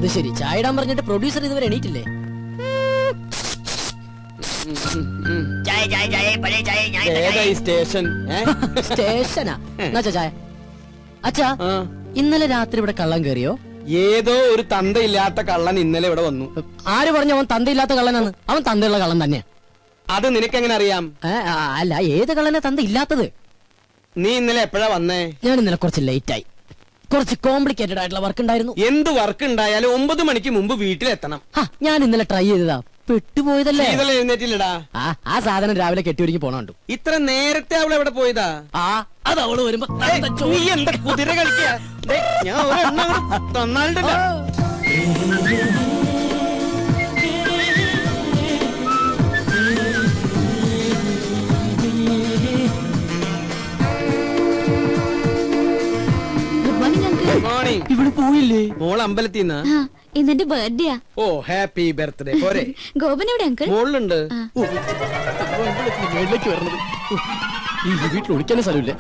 അത് ശരി. ചായ ഇടാൻ പറഞ്ഞിട്ട് പ്രൊഡ്യൂസർ ഇതുവരെ എണീറ്റില്ലേ? സ്റ്റേഷനാ ചായ. അച്ഛാ, ഇന്നലെ രാത്രി ഇവിടെ കള്ളൻ കയറിയോ? ഏതോ ഒരു തന്തയില്ലാത്ത കള്ളൻ ഇന്നലെ ഇവിടെ വന്നു. ആര് പറഞ്ഞു അവൻ തന്തയില്ലാത്ത കള്ളനാണ്? അവൻ തന്തയുള്ള കള്ളൻ തന്നെയാ. അത് നിനക്കെങ്ങനെ അറിയാം? അല്ല, ഏത് കള്ളനെ തന്ത ഇല്ലാത്തത്? നീ ഇന്നലെ എപ്പോഴാ വന്നേ? ഞാൻ ഇന്നലെ കുറച്ച് ലേറ്റ് ആയി. കുറച്ച് കോംപ്ലിക്കേറ്റഡ് ആയിട്ടുള്ള വർക്ക് ഉണ്ടായിരുന്നു. എന്ത് വർക്ക് ഉണ്ടായാലും 9 മണിക്ക് മുമ്പ് വീട്ടിലെത്തണം. ഞാൻ ഇന്നലെ ട്രൈ ചെയ്തതാ, പെട്ടുപോയതല്ലേ. എഴുന്നേറ്റില്ലടാ. ആ സാധനം രാവിലെ കെട്ടിയൊരുക്കി പോണുണ്ട്. ഇത്ര നേരത്തെ അവൾ എവിടെ പോയതാ? അത് അവള് വരുമ്പോ നീ എന്താ കുതിര കളിക്കാ? ഞാൻ തന്നാളുണ്ടല്ലോ. ഇവിടെ പോയില്ലേ? മോൾ അമ്പലത്തിൽ നിന്നാ? ഇന്നെന്റെ ബർത്ത്ഡേയാ. ഓ, ഹാപ്പി ബർത്ത്ഡേ. പോരെ? ഗോപൻ എവിടെ അങ്കിൾ? മോളിലുണ്ട്. മേളിലേക്ക് വരണത്. ഈ വീട്ടിൽ ഒളിക്കാനേ സ്ഥലമില്ലേ?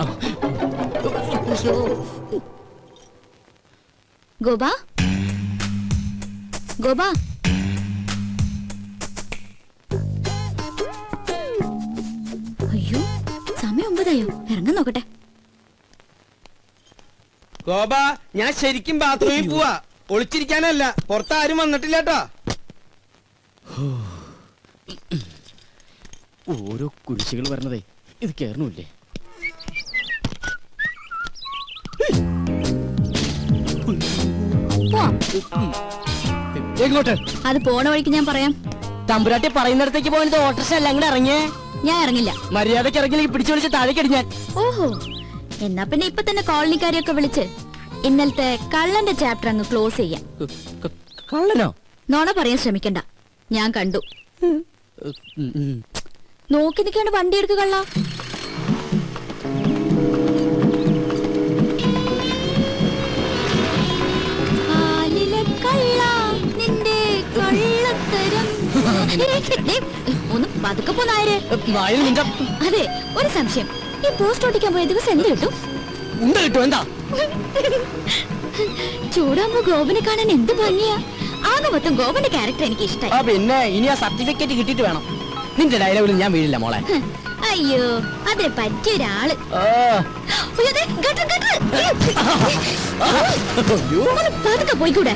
ഗോപാ, ഗോപാ, അയ്യോ സമയം 9 ഇറങ്ങാൻ നോക്കട്ടെ. ഗോപ, ഞാൻ ശരിക്കും ബാത്റൂമിൽ പോവാ. ഒളിച്ചിരിക്കാനല്ല. പുറത്താരും വന്നിട്ടില്ല കേട്ടോ. ഓരോ കുരിശുകൾ വരണതേ, ഇത് കേറണില്ലേ? എങ്ങോട്ട്? അത് പോണ വഴിക്ക് ഞാൻ പറയാം. തമ്പുരാട്ടി പറയുന്നിടത്തേക്ക് പോയത് ഓട്ടർഷ അല്ല. അങ്ങോട്ട് ഇറങ്ങിയേ. ഞാൻ ഇറങ്ങില്ല. മര്യാദക്ക് ഇറങ്ങിയില്ലെങ്കിൽ പിടിച്ചു വിളിച്ച് താഴേക്ക് അടിഞ്ഞാൻ. ഓഹോ, എന്നാ പിന്നെ ഇപ്പൊ തന്നെ കോളനിക്കാരെയൊക്കെ വിളിച്ച് ഇന്നലത്തെ കള്ളന്റെ ചാപ്റ്റർ അങ്ങ് ക്ലോസ് ചെയ്യാം. കള്ളനോ? നോണ പറയാൻ ശ്രമിക്കണ്ട, ഞാൻ കണ്ടു. നോക്കി നിൽക്കാണ്ട് വണ്ടി എടുക്കുക കള്ള. ഒന്ന് പതുക്കെ പോന്നായര്. അതെ, ഒരു സംശയം. ഈ പോസ്റ്റ് ഓടിക്കാൻ പോയ ദിവസം എന്ത് കിട്ടും? എന്താ ചൂടാകുമ്പോ ഗോപനെ കാണാൻ എന്ത് ഭംഗിയാ. ആകെ മൊത്തം ഗോപന്റെ ക്യാരക്ടർ എനിക്ക് ഇഷ്ടമായി. പിന്നെ ഇനി ആ സർട്ടിഫിക്കറ്റ് കിട്ടിയിട്ട് വേണം. നിന്റെ ഡയലോഗിൽ ഞാൻ വീഴില്ല മോളെ. അയ്യോ, അതിന് പറ്റിയൊരാള്. പതുക്കെ പോയിക്കൂടെ?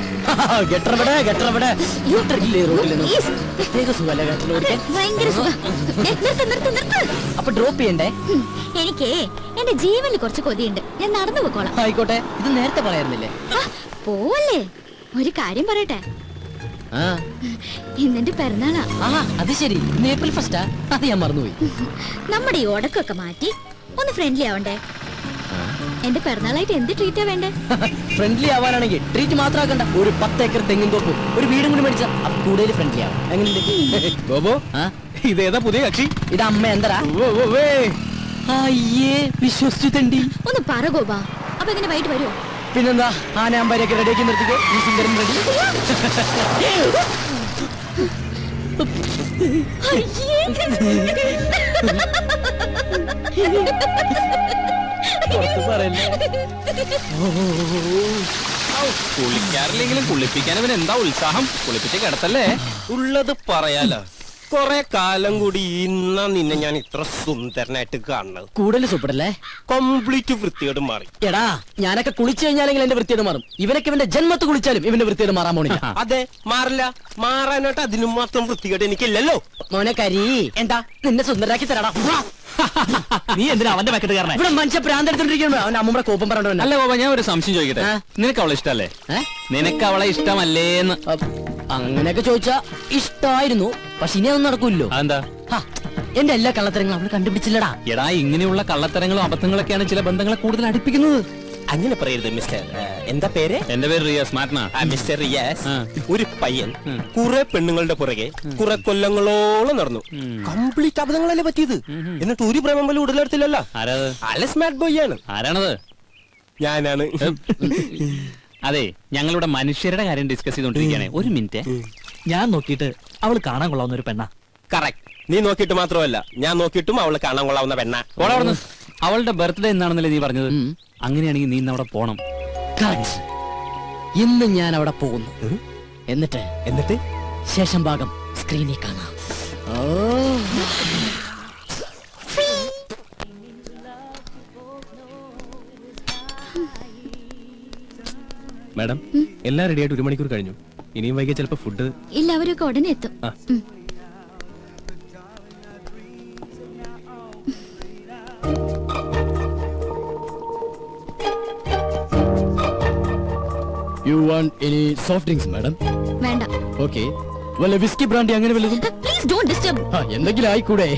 ഭയങ്കര സുഖം. അപ്പൊ ഡ്രോപ്പ് ചെയ്യണ്ടേ? എനിക്കേ എന്റെ ജീവനിൽ കുറച്ച് കൊതിയുണ്ട്. ഞാൻ നടന്നു പോക്കോളാം. ആയിക്കോട്ടെ. ഇത് നേരത്തെ പറയാറുന്നില്ലേ? പോവല്ലേ, ഒരു കാര്യം പറയട്ടെ. ഇന്നെന്റെ പിറന്നാളാ. അത് ശരി, ഏപ്രിൽ ഫസ്റ്റാ? അത് ഞാൻ മറന്നുപോയി. നമ്മുടെ ഈ ഉടക്കൊക്കെ മാറ്റി ഒന്ന് ഫ്രണ്ട്ലി ആവണ്ടേ? എന്റെ പിറന്നാളായിട്ട് എന്ത് ട്രീറ്റാ വേണ്ടേ? ഫ്രണ്ട്ലി ആവാനാണെങ്കിൽ ട്രീറ്റ് മാത്രം ആക്കണ്ട. ഒരു 10 ഏക്കർ തെങ്ങിൻ തോപ്പും ഒരു വീടും കൂടി മേടിച്ച കൂടുതൽ ഫ്രണ്ട്ലി ആവും. എങ്ങനെയുണ്ട്? ഇതേതാ പുതിയ കക്ഷി? ഇത് അമ്മ എന്തരാ? അയ്യേ, വിശ്വസിച്ചു തണ്ടി. ഒന്ന് പറ ഗോപാ, അപ്പൊ എങ്ങനെ വൈകിട്ട് വരുമോ? പിന്നെന്താ, ആനയാമ്പാരിയൊക്കെ റെഡിയാക്കി നിർത്തിക്കോ. ഈ സുന്ദരൻ റെഡി. കുളിക്കാറില്ലെങ്കിലും കുളിപ്പിക്കാൻ അവൻ എന്താ ഉത്സാഹം. കുളിപ്പിച്ച് കിടത്തല്ലേ? ഉള്ളത് പറയാലോ. കൊറേ കാലം കൂടി ഇന്നാ നിന്നെ ഞാൻ ഇത്ര സുന്ദരനായിട്ട് കാണുന്നത്. കൂടുതൽ സൂപ്പറല്ലേ? കംപ്ലീറ്റ് വൃത്തിയോട് മാറി. എടാ, ഞാനൊക്കെ കുളിച്ചു കഴിഞ്ഞാലെങ്കിൽ എന്റെ വൃത്തിയോട് മാറും. ഇവനൊക്കെ ഇവന്റെ ജന്മത്ത് കുളിച്ചാലും ഇവന്റെ വൃത്തിയോട് മാറാൻ പോണില്ല. അതെ, മാറില്ല. മാറാനായിട്ട് അതിനും മാത്രം വൃത്തികേട് എനിക്കില്ലല്ലോ. മോനെ കരി, എന്താ നിന്നെ സുന്ദരാക്കി തരാടാ. നീ എന്തിനാ അവന്റെ പാക്കറ്റ് കാരണം? ഇവിടെ മനുഷ്യ പ്രാന്തെടുത്തോണ്ടിരിക്കുമ്പോ അവന്റെ അമ്മൂടെ കോപ്പം പറഞ്ഞോ. അല്ല ഗോപ, ഞാൻ ഒരു സംശയം ചോദിക്കട്ടെ. നിനക്ക് അവളെ ഇഷ്ടല്ലേ? നിനക്ക് അവളെ ഇഷ്ടമല്ലേന്ന്? അങ്ങനെയൊക്കെ ചോദിച്ചാ ഇഷ്ടായിരുന്നു. പക്ഷെ ഇനി അതൊന്നും നടക്കൂല്ലോ. എന്താ? എന്റെ എല്ലാ കള്ളത്തരങ്ങളും അവള് കണ്ടുപിടിച്ചില്ലടാ. എടാ, ഇങ്ങനെയുള്ള കള്ളത്തരങ്ങളും അബദ്ധങ്ങളൊക്കെയാണ് ചില ബന്ധങ്ങളെ കൂടുതൽ അടുപ്പിക്കുന്നത്. അങ്ങനെ പറയരുത് മിസ്റ്റർ. എന്താ പേര്? എന്റെ പേര് റിയാസ്. മാറ്റനാ. മിസ്റ്റർ റിയാസ്. ഒരു പയ്യൻ കുറെ പെണ്ണുങ്ങളുടെ പുറകെ കുറെ കൊല്ലങ്ങളോളം നടന്നു. കംപ്ലീറ്റ് അബദ്ധങ്ങളല്ലേ പറ്റിയത്. എന്നിട്ട് ഒരു പ്രേമം പോലും ഉടലെടുത്തില്ലല്ലോ. ആരാത്? അല്ല, സ്മാർട്ട് ബോയ് ആണ്. ആരാണത്? ഞാനാണ്. അതെ, ഞങ്ങളുടെ മനുഷ്യരുടെ കാര്യം ഡിസ്കസ് ചെയ്തോണ്ടിരിക്കുകയാണ്. ഒരു മിനിറ്റ്. ഞാൻ നോക്കിയിട്ട് അവള് കാണാൻ കൊള്ളാവുന്ന ഒരു പെണ്ണ. കറക്റ്റ്. നീ നോക്കിയിട്ട് മാത്രമല്ല, ഞാൻ നോക്കിയിട്ടും അവള് കാണാൻ കൊള്ളാവുന്ന പെണ്ണ. അവളുടെ ബർത്ത്ഡേ എന്നാണെന്നല്ലേ നീ പറഞ്ഞത്? അങ്ങനെയാണെങ്കിൽ നീ ഇന്ന് അവിടെ പോണം. ഇന്ന് ഞാൻ അവിടെ പോകുന്നു. എന്നിട്ട് ശേഷം ഭാഗം സ്ക്രീനിൽ കാണാം. ഓ മാഡം എല്ലാം റെഡിയായിട്ട് 1 മണിക്കൂർ കഴിഞ്ഞു. ഇനിയും വൈകിയ ചിലപ്പോ ഫുഡ്. ഇല്ല, അവരൊക്കെ ഉടനെ എത്തും. ആ. You want any soft drinks madam? വേണ്ട. ഓക്കെ, വല്ല വിസ്കി ബ്രാൻഡി അങ്ങനെ വല്ലതും? Please don't disturb. എന്തെങ്കിലും ആയിക്കൂടെ?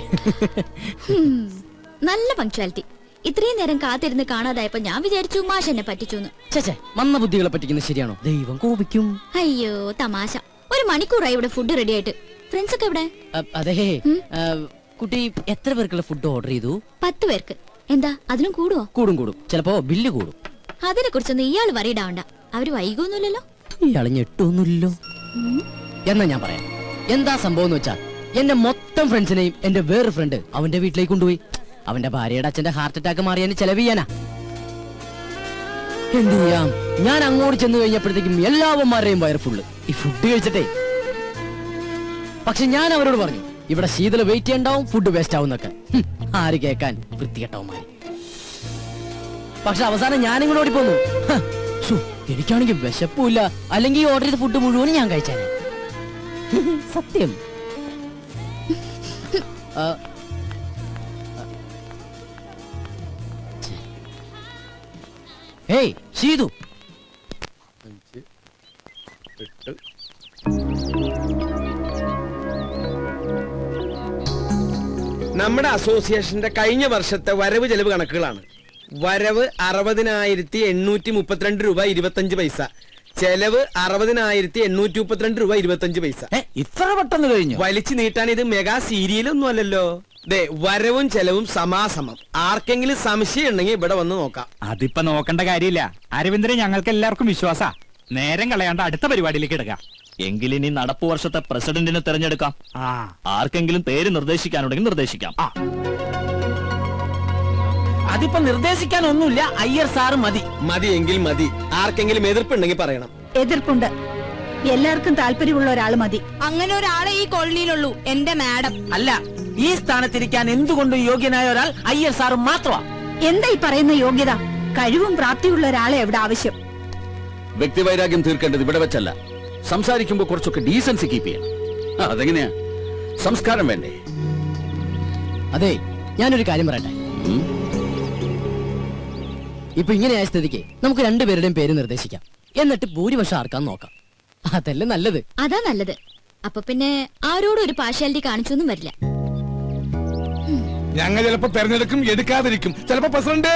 നല്ല പങ്ക്ച്വാലിറ്റി. ഇത്രയും നേരം കാത്തിരുന്ന് കാണാതായപ്പോ ഞാൻ വിചാരിച്ചു മാഷ് എന്നെ പറ്റിച്ചു. ചേച്ചേ, മന്ന ബുദ്ധികളെ പറ്റിക്കുന്നത് ശരിയാണോ? ദൈവം കോപിക്കും. അയ്യോ തമാശ. 1 മണിക്കൂറായി ഇവിടെ ഫുഡ് റെഡി ആയിട്ട്. ഫ്രണ്ട്സ് ഒക്കെ എവിടെ? അതെ, കുട്ടി എത്ര പേർക്കുള്ള ഫുഡ് ഓർഡർ ചെയ്തു? 10 പേർക്ക്. എന്താ അതിനും കൂടുവോ? കൂടും, ചിലപ്പോ ബില്ല് കൂടും. അതിനെ കുറിച്ചൊന്നും ഇയാൾ വറിയിടാവണ്ട. അവര് വൈകൊന്നുമില്ലല്ലോ. ഇയാള് ഞെട്ടൊന്നുമില്ലല്ലോ. എന്നാ ഞാൻ പറയാം എന്താ സംഭവം എന്ന് വെച്ചാ, എന്റെ മൊത്തം ഫ്രണ്ട്സിനെയും എന്റെ വേറെ ഫ്രണ്ട് അവന്റെ വീട്ടിലേക്ക് കൊണ്ടുപോയി. അവന്റെ ഭാര്യയുടെ അച്ഛന്റെ ഹാർട്ട് അറ്റാക്ക് മാറിയാന് ചെലവ് ചെയ്യാനാ. എന്ത് ചെയ്യാം, ഞാൻ അങ്ങോട്ട് ചെന്ന് കഴിഞ്ഞപ്പോഴത്തേക്കും എല്ലാവന്മാരുടെയും വയർ ഫുള്ള് ഈ ഫുഡ് കഴിച്ചിട്ടേ. പക്ഷെ ഞാൻ അവരോട് പറഞ്ഞു, ഇവിടെ ശീതള വെയിറ്റ് ചെയ്യണ്ടാവും, ഫുഡ് വേസ്റ്റ് ആവുന്നൊക്കെ. ആര് കേക്കാൻ, വൃത്തികെട്ടവന്മാര്. പക്ഷെ അവസാനം ഞാനിങ്ങോട്ട് ഓടിപ്പോന്നു. എനിക്കാണെങ്കിൽ വിശപ്പില്ല, അല്ലെങ്കിൽ ഓർഡർ ചെയ്ത ഫുഡ് മുഴുവനും ഞാൻ കഴിച്ചാനെ. സത്യം. ഏയ് ശീതു, നമ്മുടെ അസോസിയേഷന്റെ കഴിഞ്ഞ വർഷത്തെ വരവ് ചെലവ് കണക്കുകളാണ്. വരവ് 60,832 രൂപ 25 പൈസ. ചെലവ് 60,832 രൂപ 25 പൈസ. ഇത്ര പെട്ടെന്ന് കഴിഞ്ഞു? വലിച്ചു നീട്ടാൻ ഇത് മെഗാ സീരിയലൊന്നും അല്ലല്ലോ. ദേ, വരവും ചെലവും സമാസമം. ആർക്കെങ്കിലും സംശയം ഉണ്ടെങ്കിൽ ഇവിടെ വന്ന് നോക്കാം. അതിപ്പോ നോക്കേണ്ട കാര്യമില്ല. അരവിന്ദനെ ഞങ്ങൾക്ക് എല്ലാവർക്കും വിശ്വാസാ. നേരം കളയാണ്ട് അടുത്ത പരിപാടിയിലേക്ക് എടുക്കാം. എങ്കിലിനി നടപ്പു വർഷത്തെ പ്രസിഡന്റിനെ തെരഞ്ഞെടുക്കാം. ആർക്കെങ്കിലും പേര് നിർദ്ദേശിക്കാനുണ്ടെങ്കിൽ നിർദ്ദേശിക്കാം. അതിപ്പോ നിർദ്ദേശിക്കാനൊന്നുമില്ല, അയ്യർ സാറ് മതി. മതിയെങ്കിൽ മതി. ആർക്കെങ്കിലും എതിർപ്പുണ്ടെങ്കിൽ പറയണം. എതിർപ്പുണ്ട്. എല്ലാവർക്കും താല്പര്യമുള്ള ഒരാൾ മതി. അങ്ങനെ ഒരാളെ ഈ കോളനിയിലുള്ളൂ, എന്റെ മാഡം. അല്ല, ഈ സ്ഥാനത്തിരിക്കാൻ എന്തുകൊണ്ടും യോഗ്യനായ ഒരാൾ അയ്യർ സാറ് മാത്രമാണ്. എന്താ ഈ പറയുന്ന യോഗ്യത? കഴിവും പ്രാപ്തിയുള്ള ഒരാളെ എവിടെ ആവശ്യം. വ്യക്തിവൈരാഗ്യം തീർക്കേണ്ടത് ഇവിടെ വെച്ചല്ല. സംസാരിക്കുമ്പോ കുറച്ചൊക്കെ ഡീസൻസി കീപ്പ് ചെയ്യണം. അതെങ്ങനെയാ? സംസ്കാരം വേണ്ടേ? അതെ, ഞാനൊരു കാര്യം പറയട്ടെ. ഇപ്പൊ ഇങ്ങനെയായ സ്ഥിതിക്ക് നമുക്ക് രണ്ടുപേരുടെയും പേര് നിർദ്ദേശിക്കാം. എന്നിട്ട് ഭൂരിപക്ഷം ആർക്കാന്ന് നോക്കാം. അതല്ലേ നല്ലത്? അതാ നല്ലത്. അപ്പൊ പിന്നെ ആരോടും ഒരു പാർഷ്യാലിറ്റി കാണിച്ചൊന്നും വരില്ല. ഞങ്ങൾ ചിലപ്പോ തെരഞ്ഞെടുക്കും, എടുക്കാതിരിക്കും. ചിലപ്പോ പ്രസിഡന്റ്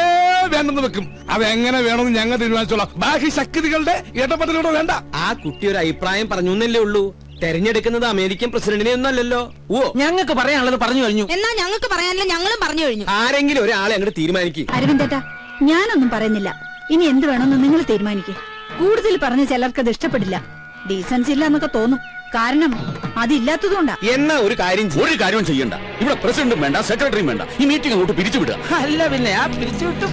വേണ്ടെന്ന് വെക്കും. അതെങ്ങനെ വേണമെന്ന് ഞങ്ങൾ തീരുമാനിച്ചോളാം. ബാക്കി ശക്തികളുടെ ഇടപെടലുകൂടെ വേണ്ട. ആ കുട്ടി ഒരു അഭിപ്രായം പറഞ്ഞു എന്നല്ലേ ഉള്ളൂ. തെരഞ്ഞെടുക്കുന്നത് അമേരിക്കൻ പ്രസിഡന്റിനെ ഒന്നല്ലല്ലോ. ഓ, ഞങ്ങൾക്ക് പറയാനുള്ളത് പറഞ്ഞു കഴിഞ്ഞു. എന്നാ ഞങ്ങൾക്ക് പറയാനില്ല, ഞങ്ങളും പറഞ്ഞു കഴിഞ്ഞു. ആരെങ്കിലും ഒരാളെ അങ്ങോട്ട് തീരുമാനിക്കും. അരവിന്ദേട്ടാ, ഞാനൊന്നും പറയുന്നില്ല. ഇനി എന്ത് വേണമെന്ന് നിങ്ങൾ തീരുമാനിക്കേ. കൂടുതൽ പറഞ്ഞ് ചിലർക്ക് അത് ഇഷ്ടപ്പെടില്ല. ഡീസൻസി ഇല്ല എന്നൊക്കെ തോന്നും. കാരണം അതില്ലാത്തതുകൊണ്ടാ. എന്നാ ഒരു കാര്യം ചെയ്യണ്ട. ഇവിടെ പ്രസിഡന്റും വേണ്ട, സെക്രട്ടറിയും വേണ്ട. ഈ മീറ്റിംഗ് അങ്ങോട്ട് പിരിച്ചുവിടുക. അല്ല പിന്നെ ആ പിരിച്ചുവിട്ടു.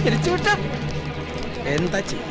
എന്താ ചെയ്യ?